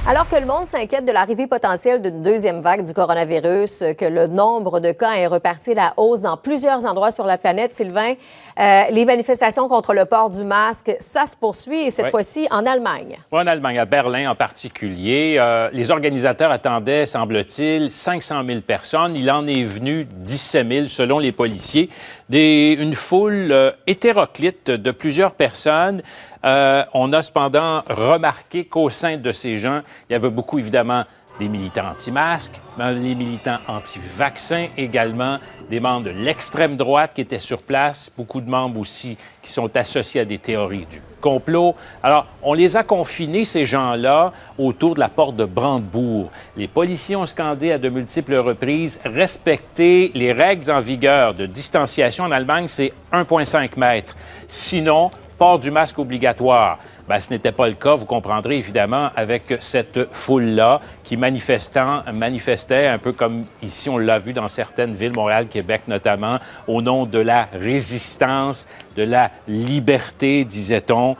Alors que le monde s'inquiète de l'arrivée potentielle d'une deuxième vague du coronavirus, que le nombre de cas est reparti à la hausse dans plusieurs endroits sur la planète, Sylvain, les manifestations contre le port du masque, ça se poursuit, et cette fois-ci en Allemagne. Oui, en Allemagne, à Berlin en particulier. Les organisateurs attendaient, semble-t-il, 500 000 personnes. Il en est venu 17 000 selon les policiers. Une foule hétéroclite de plusieurs personnes. On a cependant remarqué qu'au sein de ces gens, il y avait beaucoup, évidemment, des militants anti-masques, les militants anti-vaccins également, des membres de l'extrême droite qui étaient sur place, beaucoup de membres aussi qui sont associés à des théories du complot. Alors, on les a confinés, ces gens-là, autour de la porte de Brandebourg. Les policiers ont scandé à de multiples reprises « Respectez les règles en vigueur de distanciation ». En Allemagne, c'est 1,5 mètres. Sinon, port du masque obligatoire. Bien, ce n'était pas le cas, vous comprendrez évidemment, avec cette foule-là qui manifestait un peu comme ici, on l'a vu dans certaines villes, Montréal, Québec notamment, au nom de la résistance, de la liberté, disait-on,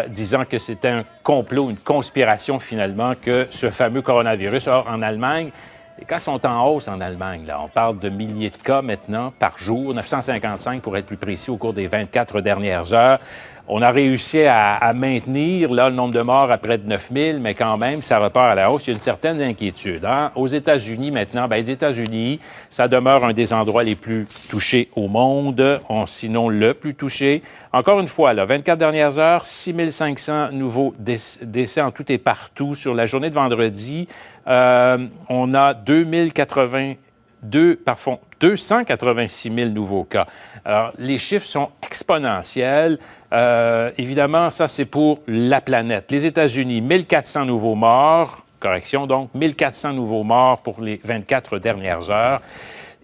disant que c'était un complot, une conspiration finalement, que ce fameux coronavirus. Or, en Allemagne, les cas sont en hausse en Allemagne. Là. On parle de milliers de cas maintenant par jour, 955 pour être plus précis au cours des 24 dernières heures. On a réussi à maintenir là, le nombre de morts à près de 9 000, mais quand même, ça repart à la hausse. Il y a une certaine inquiétude. Hein? Aux États-Unis, maintenant, bien, les États-Unis, ça demeure un des endroits les plus touchés au monde, sinon le plus touché. Encore une fois, là, 24 dernières heures, 6 500 nouveaux décès en tout et partout. Sur la journée de vendredi, on a 286 000 nouveaux cas. Alors, les chiffres sont exponentiels. Évidemment, ça, c'est pour la planète. Les États-Unis, 1400 nouveaux morts. Correction, donc, 1400 nouveaux morts pour les 24 dernières heures.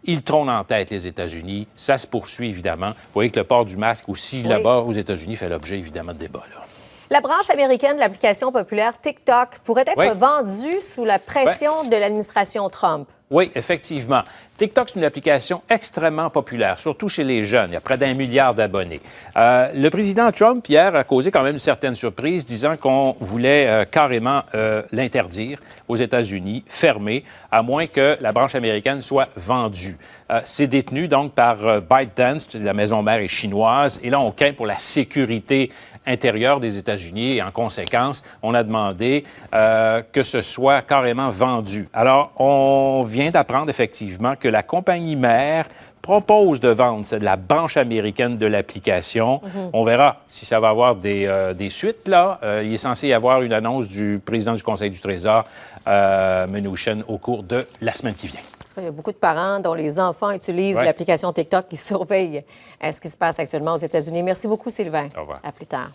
Ils trônent en tête, les États-Unis. Ça se poursuit, évidemment. Vous voyez que le port du masque aussi, là-bas, aux États-Unis, fait l'objet, évidemment, de débats, là. La branche américaine de l'application populaire TikTok pourrait être vendue sous la pression de l'administration Trump. Oui, effectivement. TikTok, c'est une application extrêmement populaire, surtout chez les jeunes. Il y a près d'1 milliard d'abonnés. Le président Trump, hier, a causé quand même une certaine surprise, disant qu'on voulait carrément l'interdire aux États-Unis, fermer, à moins que la branche américaine soit vendue. C'est détenu, donc, par ByteDance, la maison mère est chinoise, et là, on craint pour la sécurité intérieure des États-Unis, et en conséquence, on a demandé que ce soit carrément vendu. Alors, on vient d'apprendre, effectivement, que la compagnie mère propose de vendre, c'est de la branche américaine de l'application. On verra si ça va avoir des suites, là. Il est censé y avoir une annonce du président du Conseil du Trésor, Mnuchin, au cours de la semaine qui vient. Il y a beaucoup de parents dont les enfants utilisent l'application TikTok qui surveillent ce qui se passe actuellement aux États-Unis. Merci beaucoup, Sylvain. Au revoir. À plus tard.